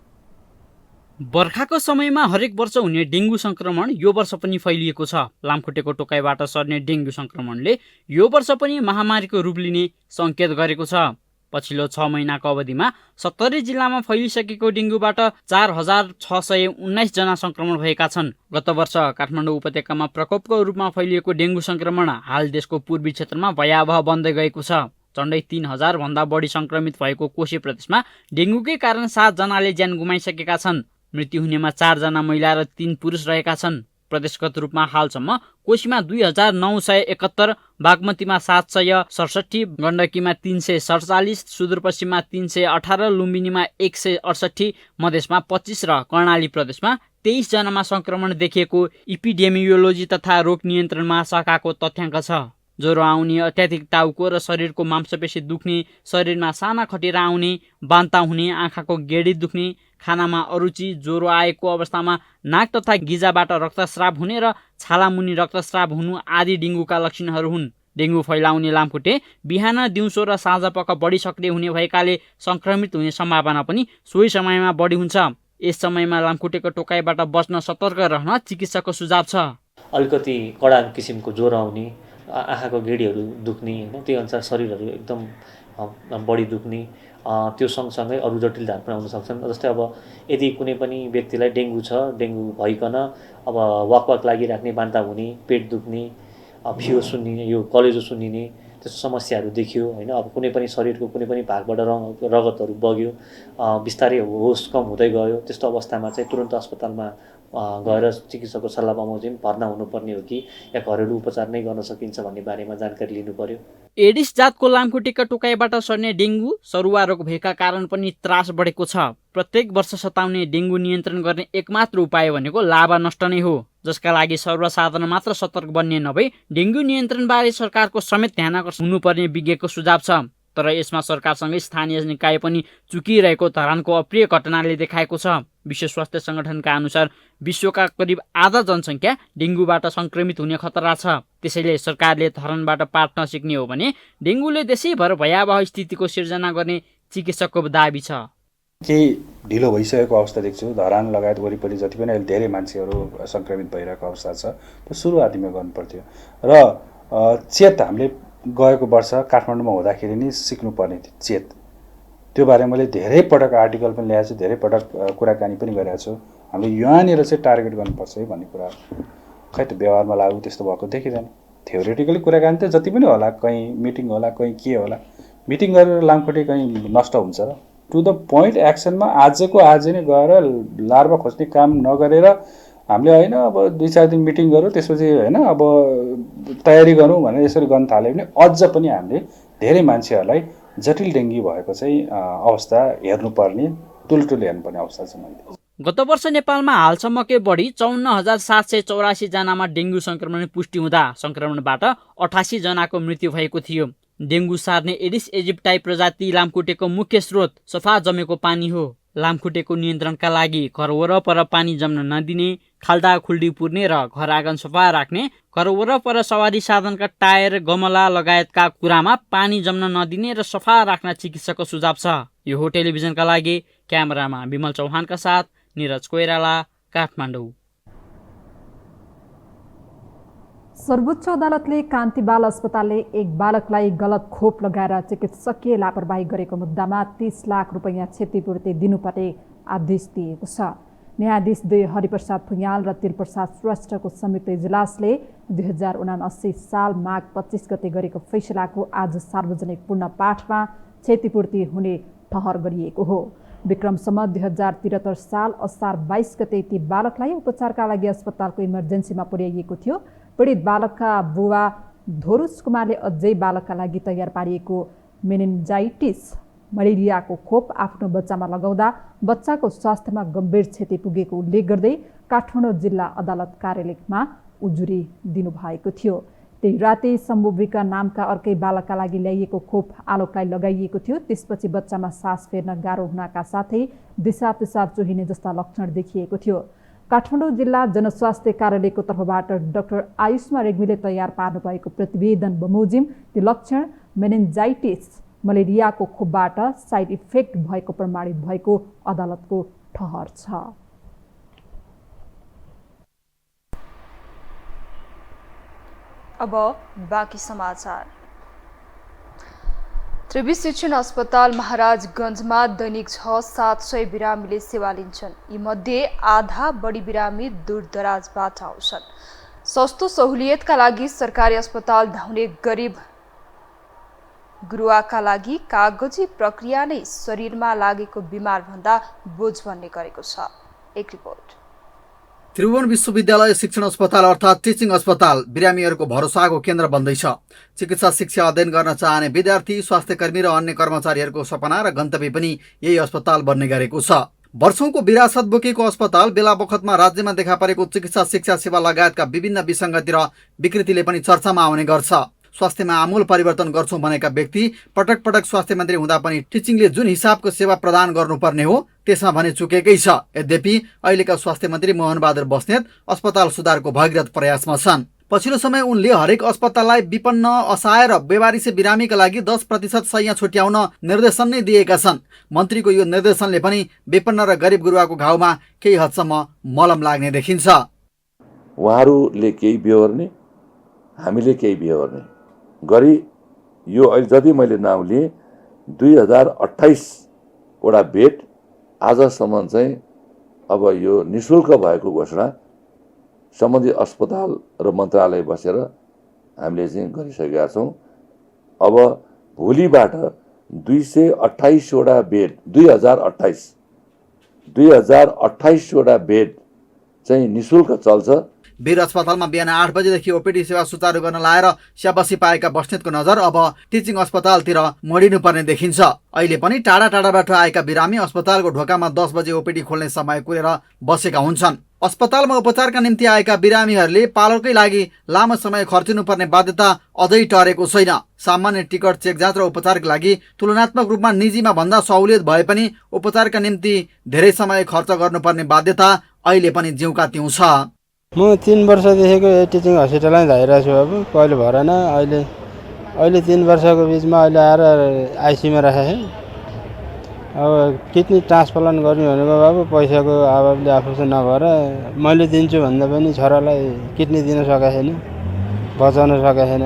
बर्खाको समयमा हरेक वर्ष हुने डेङ्गु सङ्क्रमण यो वर्ष पनि फैलिएको छ। लामखुट्टेको टोकाइबाट सर्ने डेङ्गु सङ्क्रमणले यो वर्ष पनि महामारीको रूप लिने सङ्केत गरेको छ। पछिल्लो 6 महिनाको अवधिमा 70 जिल्लामा फैलिसकेको डेङ्गुबाट 4619 जना सङ्क्रमण भएका छन्। गत वर्ष काठमाडौँ उपत्यकामा प्रकोपको रूपमा फैलिएको डेङ्गु सङ्क्रमण हाल देशको पूर्वी क्षेत्रमा भयावह बन्दै गएको छ। झन्डै 3000 भन्दा बढी सङ्क्रमित भएको कोशी प्रदेशमा डेङ्गुकै कारण 7 जनाले ज्यान गुमाइसकेका छन्। मृत्यु हुनेमा 4 जना महिला र 3 पुरुष रहेका छन्। प्रदेशगत रूपमा हालसम्म कोशीमा 2971, बागमतीमा 767, गण्डकीमा 347, सुदूरपश्चिममा 318, लुम्बिनीमा 168, मधेसमा 25 र कर्णाली प्रदेशमा 23 जनामा सङ्क्रमण देखिएको इपिडेमियोलोजी तथा रोग नियन्त्रण महाशाखाको तथ्याङ्क छ। ज्वरो आउने, अत्याधिक टाउको र शरीरको मांसपेशी दुख्ने, शरीरमा साना खटेरा आउने, बान्ता हुने, आँखाको गेडी दुख्ने, खानामा अरुचि, ज्वरो आएको अवस्थामा नाक तथा गिजाबाट रक्तस्राव हुने र छालामुनि रक्तस्राव हुनु आदि डेङ्गुका लक्षणहरू हुन्। डेङ्गु फैलाउने लामखुट्टे बिहान, दिउँसो र साँझपख बढी सक्रिय हुने भएकाले सङ्क्रमित हुने सम्भावना पनि सोही समयमा बढी हुन्छ। यस समयमा लामखुट्टेको टोकाइबाट बच्न सतर्क रहन चिकित्सकको सुझाव छ। अलिकति कडा किसिमको ज्वरो आउने, आँखाको गेडीहरू दुख्ने, होइन, त्यही अनुसार शरीरहरू एकदम बढी दुख्ने, त्यो सँगसँगै अरू जटिलताहरू पनि आउन सक्छन्। जस्तै अब यदि कुनै पनि व्यक्तिलाई डेङ्गु छ, डेङ्गु भइकन अब वाक लागिराख्ने, बान्ता हुने, पेट दुख्ने, फियो सुन्निने, यो कलेजो सुन्निने त्यस्तो समस्याहरू देखियो होइन। अब कुनै पनि शरीरको कुनै पनि भागबाट रगतहरू बग्यो, बिस्तारै होस कम हुँदै गयो, त्यस्तो अवस्थामा चाहिँ तुरन्त अस्पतालमा गएर चिकित्सकको सल्लाह बमोजिम भर्ना हुनुपर्ने हो कि या घरेलु उपचार नै गर्न सकिन्छ भन्ने बारेमा जानकारी लिनु पर्यो। एडिस जातको लामखुट्टेका टोकाइबाट सर्ने डेङ्गु सरुवा रोग भएका कारण पनि त्रास बढेको छ। प्रत्येक वर्ष सताउने डेङ्गु नियन्त्रण गर्ने एकमात्र उपाय भनेको लाभा नष्ट नै हो, जसका लागि सर्वसाधारण मात्र सतर्क बन्ने नभई डेङ्गु नियन्त्रणबारे सरकारको समेत ध्यान आकर्षण हुनुपर्ने विज्ञको सुझाव छ। तर यसमा सरकारसँगै स्थानीय निकाय पनि चुकिरहेको धरानको अप्रिय घटनाले देखाएको छ। विश्व स्वास्थ्य सङ्गठनका अनुसार विश्वका करिब आधा जनसङ्ख्या डेङ्गुबाट सङ्क्रमित हुने खतरा छ। त्यसैले सरकारले धरानबाट पाठ नसिक्ने हो भने डेङ्गुले देशैभर भयावह स्थितिको सिर्जना गर्ने चिकित्सकको दाबी छ। केही ढिलो भइसकेको अवस्था देख्छु। धरान लगायत वरिपरि जति पनि अहिले धेरै मान्छेहरू सङ्क्रमित भइरहेको अवस्था छ, त्यो सुरुवातीमा गर्नुपर्थ्यो। र चेत हामीले गएको वर्ष काठमाडौँमा हुँदाखेरि नि सिक्नुपर्ने थियो चेत। त्यो बारे मैले धेरै पटक आर्टिकल पनि ल्याएको छु, धेरै पटक कुराकानी पनि गरेको छु। हामीले यहाँनिर चाहिँ टार्गेट गर्नुपर्छ है भन्ने कुरा। खै त व्यवहारमा लागु त्यस्तो भएको देखिँदैन। थ्योरिटिकली कुराकानी त जति पनि होला, कहीँ मिटिङ होला, कहीँ के होला, मिटिङ गरेर लामखुट्टे कहीँ नष्ट हुन्छ र टु द पोइन्ट एक्सनमा आजको आज नै गएर लार्भा खोज्ने काम नगरेर हामीले होइन अब 2-4 दिन मिटिङ गरौँ, त्यसपछि होइन अब तयारी गरौँ भनेर यसरी गर्न थाल्यो भने अझ पनि हामीले धेरै मान्छेहरूलाई जटिल डेङ्गु भएको चाहिँ अवस्था हेर्नुपर्ने, तुलटुल हेर्नुपर्ने अवस्था छ। मैले गत वर्ष नेपालमा हालसम्मकै बढी 54,784 जनामा डेङ्गु सङ्क्रमण पुष्टि हुँदा सङ्क्रमणबाट 88 जनाको मृत्यु भएको थियो। डेङ्गु सार्ने एडिस इजिप्टाई प्रजाति लामखुट्टेको मुख्य स्रोत सफा जमेको पानी हो। लामखुट्टेको नियन्त्रणका लागि घर वरपर पानी जम्न नदिने, खाल्डा खुल्डी पुर्ने र घर आँगन सफा राख्ने, घर वरपर सवारी साधनका टायर, गमला लगायतका कुरामा पानी जम्न नदिने र सफा राख्न चिकित्सकको सुझाव छ। यो हो टेलिभिजनका लागि क्यामेरामा विमल चौहानका साथ निरज कोइराला, काठमाडौँ। सर्वोच्च अदालतले कान्ति बाल अस्पतालले एक बालकलाई गलत खोप लगाएर चिकित्सकीय लापरवाही गरेको मुद्दामा 30 लाख रुपैयाँ क्षतिपूर्ति दिनुपर्ने आदेश दिएको छ। न्यायाधीश 2 हरिप्रसाद फुयाल र तिलप्रसाद श्रेष्ठको संयुक्त इजलासले 2079 साल माघ 25 गते गरेको फैसलाको आज सार्वजनिक पूर्ण पाठमा क्षतिपूर्ति हुने ठहर गरिएको हो। विक्रमसम्म 2073 साल असार 22 गते ती बालकलाई उपचारका लागि अस्पतालको इमर्जेन्सीमा पुर्याइएको थियो। पीडित बालकका बुवा धोरुस कुमारले अझै बालकका लागि तयार पारिएको मेनिन्जाइटिस मलेरियाको खोप आफ्नो बच्चामा लगाउँदा बच्चाको स्वास्थ्यमा गम्भीर क्षति पुगेको उल्लेख गर्दै काठमाडौँ जिल्ला अदालत कार्यालयमा उजुरी दिनुभएको थियो। त्यही राति सम्भोविका नामका अर्कै बालकका लागि ल्याइएको खोप आलोकलाई लगाइएको थियो। त्यसपछि बच्चामा सास फेर्न गाह्रो हुनका साथै दिशा पिसाब चोहिने जस्ता लक्षण देखिएको थियो। काठमाडौँ जिल्ला जनस्वास्थ्य कार्यालयको तर्फबाट डाक्टर आयुष्मा रेग्मीले तयार पार्नुभएको प्रतिवेदन बमोजिम ती लक्षण मेनिन्जाइटिस मलेरियाको खोपबाट साइड इफेक्ट भएको प्रमाणित भएको अदालतको ठहर छ। अब बाँकी समाचार। त्रिवी शिक्षण अस्पताल महाराजगञ्जमा दैनिक 600-700 बिरामीले सेवा लिन्छन्। यीमध्ये आधा बढी बिरामी दूरदराजबाट आउँछन्। सस्तो सहुलियतका लागि सरकारी अस्पताल धाउने गरिब गुरुवाका लागि कागजी प्रक्रिया नै शरीरमा लागेको बिमार भन्दा बोझ बन्ने गरेको छ। एक रिपोर्ट। त्रिभुवन विश्वविद्यालय शिक्षण अस्पताल अर्थात् टिचिङ अस्पताल बिरामीहरूको भरोसाको केन्द्र बन्दैछ। चिकित्सा शिक्षा अध्ययन गर्न चाहने विद्यार्थी, स्वास्थ्यकर्मी र अन्य कर्मचारीहरूको सपना र गन्तव्य पनि यही अस्पताल बन्ने गरेको छ। वर्षौंको विरासत बोकेको अस्पताल बेला बखतमा राज्यमा देखा परेको चिकित्सा शिक्षा सेवा लगायतका विभिन्न विसङ्गति र विकृतिले पनि चर्चामा आउने गर्छ। स्वास्थ्यमा आमूल परिवर्तन गर्छौं भनेका व्यक्ति पटक पटक स्वास्थ्य मन्त्री हुँदा पनि टिचिङले जुन हिसाबको सेवा प्रदान गर्नुपर्ने हो त्यसमा भने चुकेकै छ। यद्यपि अहिलेका स्वास्थ्य मन्त्री मोहन बहादुर बस्नेत अस्पताल सुधारको भगीरथ प्रयासमा छन्। पछिल्लो समय उनले हरेक अस्पताललाई विपन्न, असहाय र बेवारिसे बिरामीका लागि 10% शय्या छुट्याउन निर्देशन नै दिएका छन्। मन्त्रीको यो निर्देशनले पनि विपन्न र गरिब गुरुवाको घाउमा केही हदसम्म मलम लाग्ने देखिन्छ। उहाँहरूले केही बेहोर्ने, हामीले केही बेहोर्ने गरी यो अहिले जति मैले नाउँ लिएँ 2028वटा बेड आजसम्म चाहिँ अब यो निःशुल्क भएको घोषणा सम्बन्धित अस्पताल र मन्त्रालय बसेर हामीले चाहिँ गरिसकेका छौँ। अब भोलिबाट 228वटा बेड 2028वटा बेड चाहिँ निःशुल्क चल्छ। वीर अस्पतालमा बिहान 8 बजेदेखि ओपीडी सेवा सुचारू गर्न लाएर स्याबासी पाएका बस्नेतको नजर अब टिचिङ अस्पतालतिर मोडिनुपर्ने देखिन्छ। अहिले पनि टाढा टाढाबाट आएका बिरामी अस्पतालको ढोकामा 10 बजे ओपीडी खोल्ने समय कुरेर बसेका हुन्छन्। अस्पतालमा उपचारका निम्ति आएका बिरामीहरूले पालरकै लागि लामो समय खर्चिनुपर्ने बाध्यता अझै टरेको छैन। सामान्य टिकट, चेक जाँच र उपचारका लागि तुलनात्मक रूपमा निजीमा भन्दा सहुलियत भए पनि उपचारका निम्ति धेरै समय खर्च गर्नुपर्ने बाध्यता अहिले पनि जिउका तिउ छ। म 3 वर्षदेखिको टिचिङ हस्पिटलमै धाइरहेको छु। अब कहिले भएन, अहिले 3 वर्षको बिचमा अहिले आएर आइसीमा राखेँ। अब किडनी ट्रान्सप्लान्ट गर्ने भनेको अब पैसाको अभावले आफूसँग नभएर मैले दिन्छु भन्दा पनि छोरालाई किडनी दिन सकेको छैन, बचाउन सकेको छैन।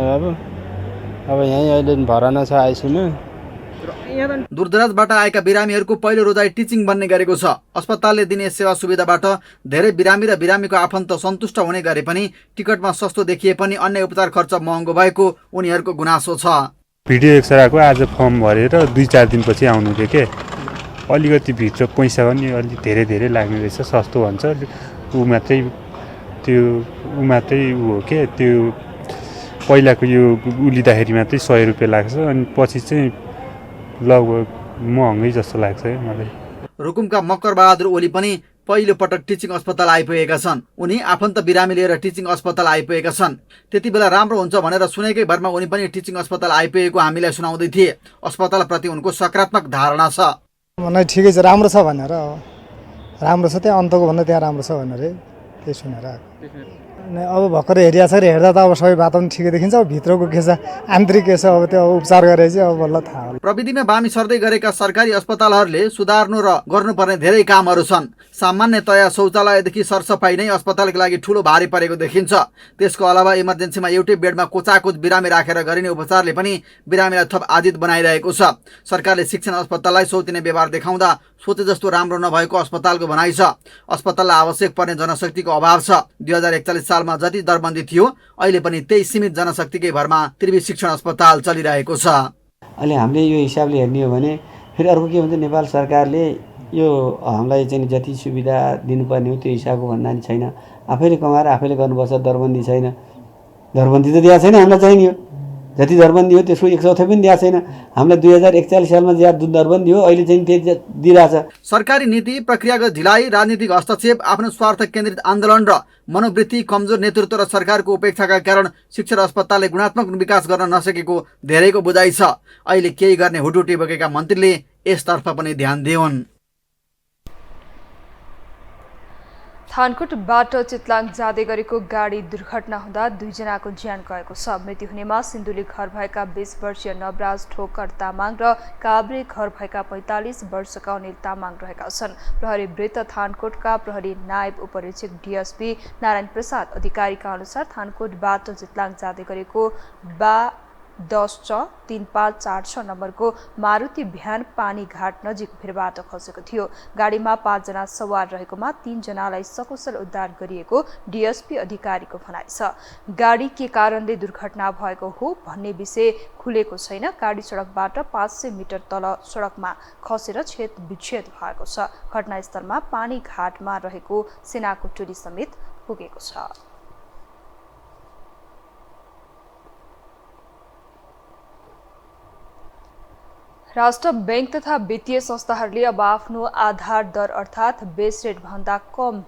अब यहीँ अहिले भर्ना छ आइसीमा। दूरदराजबाट आएका बिरामीहरूको पहिलो रोजाइ टिचिङ बन्ने गरेको छ। अस्पतालले दिने सेवा सुविधाबाट धेरै बिरामी र बिरामीको आफन्त सन्तुष्ट हुने गरे पनि टिकटमा सस्तो देखिए पनि अन्य उपचार खर्च महँगो भएको उनीहरूको गुनासो छ। भिडियो एक्सराको आज फर्म भरेर 2-4 दिनपछि आउनु थियो के, अलिकति भित्र पैसा पनि अलिक धेरै लाग्ने रहेछ। सस्तो भन्छ ऊ मात्रै हो के, त्यो पहिलाको यो उलिँदाखेरि मात्रै 100 रुपियाँ लाग्छ, अनि पछि चाहिँ लगभग महँगै जस्तो लाग्छ मलाई। रुकुमका मकर बहादुर ओली पनि पहिलो पटक टिचिङ अस्पताल आइपुगेका छन्। उनी आफन्त बिरामी लिएर टिचिङ अस्पताल आइपुगेका छन्। त्यति बेला राम्रो हुन्छ भनेर सुनेकै भरमा उनी पनि टिचिङ अस्पताल आइपुगेको हामीलाई सुनाउँदै थिए। अस्पतालप्रति उनको सकारात्मक धारणा छ। मलाई ठिकै छ, राम्रो छ भनेर, राम्रो छ, त्यहाँ अन्तको भन्दा त्यहाँ राम्रो छ भनेर त्यही सुनेर अब भर्खर हेरिया छ। हेर्दा त अब सबै बात पनि ठिकै देखिन्छ। अब भित्रको के छ, आन्तरिक के छ, अब त्यो उपचार गरेर चाहिँ अब बल्ल थाहा होला। प्रविधिमा बामी सर्दै गरेका सरकारी अस्पतालहरूले सुधार्नु र गर्नुपर्ने धेरै कामहरू छन्। सामान्यतया शौचालयदेखि सरसफाइ नै अस्पतालको लागि ठूलो भारी परेको देखिन्छ। त्यसको अलावा इमर्जेन्सीमा एउटै बेडमा कोचाकोच बिरामी राखेर गरिने उपचारले पनि बिरामीलाई थप आदित बनाइरहेको छ। सरकारले शिक्षण अस्पताललाई सौतिने व्यवहार देखाउँदा सोचे जस्तो राम्रो नभएको अस्पतालको भनाइ छ। अस्पताललाई आवश्यक पर्ने जनशक्तिको अभाव छ। 2041 सालमा जति दरबन्दी थियो अहिले पनि त्यही सीमित जनशक्तिकै भरमा त्रिवी शिक्षण अस्पताल चलिरहेको छ। अहिले हामीले यो हिसाबले हेर्ने हो भने फेरि अर्को के भन्छ, नेपाल सरकारले यो हामीलाई चाहिँ जति सुविधा दिनुपर्ने हो त्यो हिसाबको भन्दा नि छैन। आफैले कमाएर आफैले गर्नुपर्छ। दरबन्दी छैन, दरबन्दी त दिएको छैन हामीलाई चाहिने हो। जति दरबन्दी हो त्यसको 1/4 पनि दिएको छैन। हामीलाई 2041 सालमा ज्यादा दरबन्दी हो, अहिले चाहिँ त्यही दिइरहेछ। सरकारी नीति, प्रक्रियागत ढिलाइ, राजनीतिक हस्तक्षेप, आफ्नो स्वार्थ केन्द्रित आन्दोलन र मनोवृत्ति, कमजोर नेतृत्व र सरकारको उपेक्षाका कारण शिक्षण अस्पतालले गुणात्मक विकास गर्न नसकेको धेरैको बुझाइ छ। अहिले केही गर्ने हुटुटी बोकेका मन्त्रीले यसतर्फ पनि ध्यान दिउन्। थानकोटबाट चितलाङ जाँदै गरेको गाडी दुर्घटना हुँदा 2 जनाको ज्यान गएको छ। मृत्यु हुनेमा सिन्धुली घर भएका 20 वर्षीय नवराज ठोकर तामाङ र काभ्रे घर भएका 45 वर्षका अनिल तामाङ रहेका छन्। प्रहरी वृत्त थानकोटका प्रहरी नायब उपरीक्षक डीएसपी नारायण प्रसाद अधिकारीका अनुसार थानकोटबाट चितलाङ जाँदै गरेको 10-3546 नम्बरको मारुति भ्यान पानी घाट नजिक भिरबाट खसेको थियो। गाडीमा 5 जना सवार रहेकोमा 3 जनालाई सकुशल उद्धार गरिएको डीएसपी अधिकारीको भनाइ छ। गाडी के कारणले दुर्घटना भएको हो भन्ने विषय खुलेको छैन। गाडी सडकबाट 500 मिटर तल सडकमा खसेर छेद विच्छेद भएको छ। घटनास्थलमा पानी घाटमा रहेको सेनाको टोली समेत पुगेको छ। राष्ट्र बैंक तथा वित्तीय संस्थाहरूले अब आफ्नो आधार दर अर्थात् बेस रेट भन्दा कम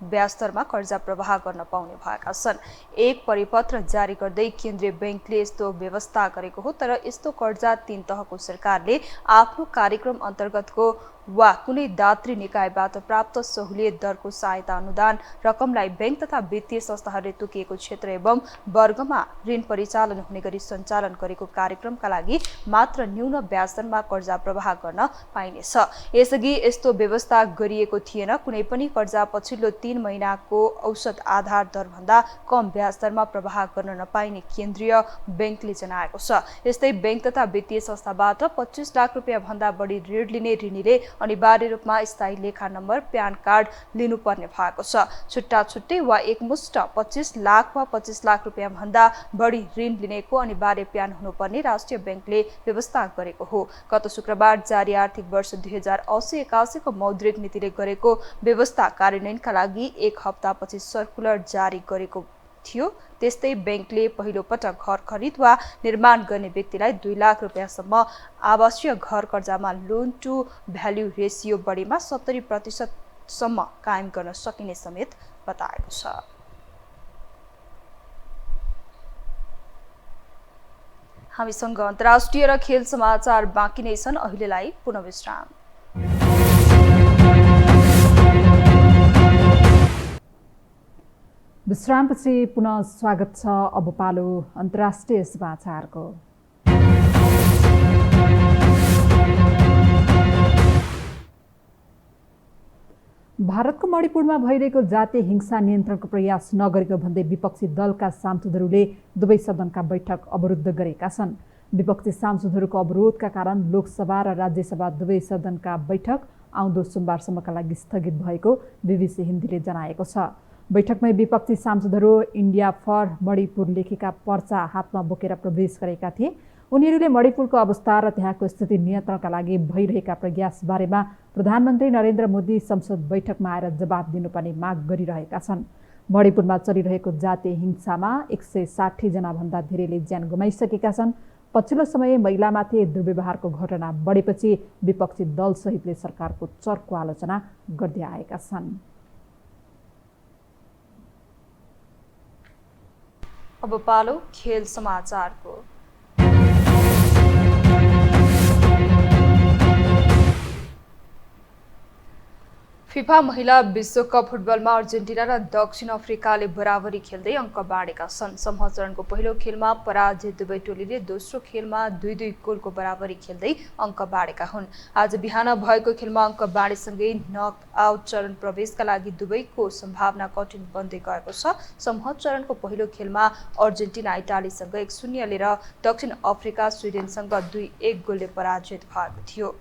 ब्याज दरमा कर्जा प्रवाह गर्न पाउने भएका छन्। एक परिपत्र जारी गर्दै केन्द्रीय बैंकले यस्तो व्यवस्था गरेको हो। तर यस्तो कर्जा 3 तहको सरकारले आफ्नो कार्यक्रम अन्तर्गतको वा कुनै दात्री निकायबाट प्राप्त सहुलियत दरको सहायता अनुदान रकमलाई बैंक तथा वित्तीय संस्थाहरूले तोकिएको क्षेत्र एवं वर्गमा ऋण परिचालन हुने गरी सञ्चालन गरेको कार्यक्रमका लागि मात्र न्यून ब्याज दरमा कर्जा प्रवाह गर्न पाइनेछ। यसअघि यस्तो व्यवस्था गरिएको थिएन। कुनै पनि कर्जा पछिल्लो 3 3 महिनाको औसत आधार दरभन्दा कम ब्याज दरमा प्रवाह गर्न नपाइने केन्द्रीय बैंकले जनाएको छ। यस्तै बैंक तथा वित्तीय संस्थाबाट 25 लाख रुपियाँ भन्दा बढी ऋण लिने ऋणीले अनिवार्य रूपमा स्थायी लेखा नम्बर प्यान कार्ड लिनुपर्ने भएको छ। छुट्टा छुट्टै वा एकमुष्ट 25 लाख वा 25 लाख रुपियाँ भन्दा बढी ऋण लिनेको अनिवार्य प्यान हुनुपर्ने राष्ट्रिय बैंकले व्यवस्था गरेको हो। गत शुक्रबार जारी आर्थिक वर्ष 2080-81 को मौद्रिक नीतिले गरेको व्यवस्था कार्यान्वयनका लागि 1 हप्तापछि सर्कुलर जारी गरेको थियो। त्यस्तै बैंकले पहिलो पटक घर खरिद वा निर्माण गर्ने व्यक्तिलाई 2 लाख रुपियाँसम्म आवासीय घर कर्जामा लोन टु भ्याल्यु रेसियो बढीमा 70% सम्म कायम गर्न सकिने समेत बताएको छ। हामीसँग अन्तर्राष्ट्रिय र खेल समाचार बाँकी नै छन्। अहिलेलाई पुनः विश्राम। विश्रामपछि पुनः स्वागत छ। अब पालो अन्तर्राष्ट्रिय समाचारको। भारतको मणिपुरमा भइरहेको जातीय हिंसा नियन्त्रणको प्रयास नगरेको भन्दै विपक्षी दलका सांसदहरूले दुवै सदनका बैठक अवरुद्ध गरेका छन्। विपक्षी सांसदहरूको अवरोधका कारण लोकसभा र राज्यसभा दुवै सदनका बैठक आउँदो सोमबारसम्मका लागि स्थगित भएको बीबीसी हिन्दीले जनाएको छ। बैठकमै विपक्षी सांसदहरू इन्डिया फर मणिपुर लेखेका पर्चा हातमा बोकेर प्रवेश गरेका थिए। उनीहरूले मणिपुरको अवस्था र त्यहाँको स्थिति नियन्त्रणका लागि भइरहेका प्रयास बारेमा प्रधानमन्त्री नरेन्द्र मोदी संसद बैठकमा आएर जवाब दिनुपर्ने माग गरिरहेका छन्। मणिपुरमा चलिरहेको जातीय हिंसामा 160 जनाभन्दा धेरैले ज्यान गुमाइसकेका छन्। पछिल्लो समय महिलामाथि दुर्व्यवहारको घटना बढेपछि विपक्षी दलसहितले सरकारको चर्को आलोचना गर्दै आएका छन्। अब पालो खेल समाचारको। फिफा महिला विश्वकप फुटबलमा अर्जेन्टिना र दक्षिण अफ्रिकाले बराबरी खेल्दै अङ्क बाँडेका छन्। समूह चरणको पहिलो खेलमा पराजित दुवै टोलीले दोस्रो खेलमा 2-2 गोलको बराबरी खेल्दै अङ्क बाँडेका हुन्। आज बिहान भएको खेलमा अङ्क बाँडेसँगै नक आउट चरण प्रवेशका लागि दुवैको सम्भावना कठिन बन्दै गएको छ। समूह चरणको पहिलो खेलमा अर्जेन्टिना इटालीसँग 1-0 र दक्षिण अफ्रिका स्विडेनसँग 2-1 गोलले पराजित भएको थियो।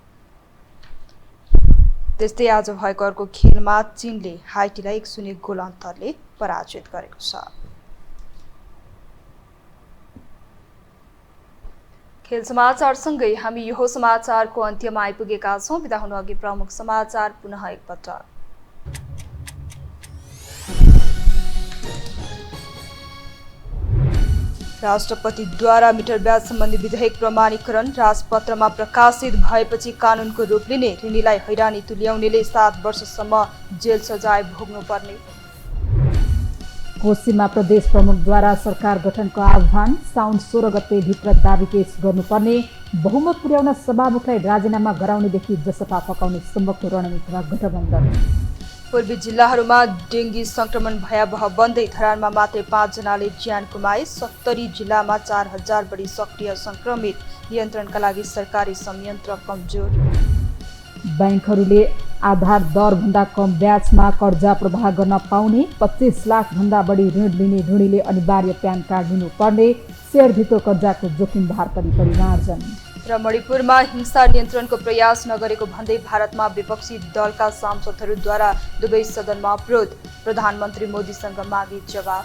त्यस्तै आज भएको अर्को खेलमा चीनले हाइटीलाई 1-0 गोल अन्तरले पराजित गरेको छ। खेल समाचारसँगै हामी यो समाचारको अन्त्यमा आइपुगेका छौँ। बिदा हुनु अघि प्रमुख समाचार पुनः एकपटक। राष्ट्रपतिद्वारा मिटर ब्याज सम्बन्धी विधेयक प्रमाणीकरण राजपत्रमा प्रकाशित भएपछि कानुनको रूप लिने ऋणीलाई हैरानी तुल्याउनेले 7 वर्षसम्म जेल सजाय भोग्नुपर्ने। कोशीमा प्रदेश प्रमुखद्वारा सरकार गठनको आह्वान साउन 16 गते भित्र दाबी पेश गर्नुपर्ने। बहुमत पुर्याउन सभामुखलाई राजीनामा गराउनेदेखि जसपा फकाउने सम्मको रणनीतिमा गठबन्धन। पूर्वी जिल्लाहरूमा डेङ्गी संक्रमण भयावह बन्दै धरानमा मात्रै 5 जनाले ज्यान गुमाए। 70 जिल्लामा 4000 बढी सक्रिय संक्रमित। नियन्त्रणका लागि सरकारी संयन्त्र कमजोर। बैंकहरूले आधार दरभन्दा कम ब्याजमा कर्जा प्रवाह गर्न पाउने। 25 लाख भन्दा बढी ऋण लिने ऋणीले अनिवार्य प्यान कार्ड लिनुपर्ने। शेयरभित्र कर्जाको जोखिम भार परिमार्जन। र मणिपुरमा हिंसा नियन्त्रणको प्रयास नगरेको भन्दै भारतमा विपक्षी दलका सांसदहरूद्वारा दुवै सदनमा अवरोध। प्रधानमन्त्री मोदीसँग मागे जवाब।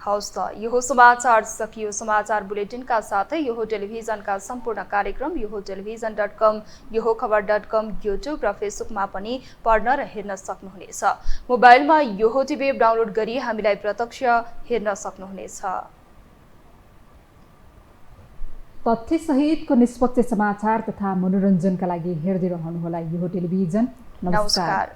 हवस् त यो समाचार सकियो। समाचार बुलेटिनका साथै यो टेलिभिजनका सम्पूर्ण कार्यक्रम यो टेलिभिजन.com, यो खबर.com, युट्युब र फेसबुकमा पनि पढ्न र हेर्न सक्नुहुनेछ। मोबाइलमा यो टिभी एप डाउनलोड गरी हामीलाई प्रत्यक्ष हेर्न सक्नुहुनेछ। तथ्यसहितको निष्पक्ष समाचार तथा मनोरञ्जनका लागि हेर्दै रहनुहोला यो टेलिभिजन। नमस्कार।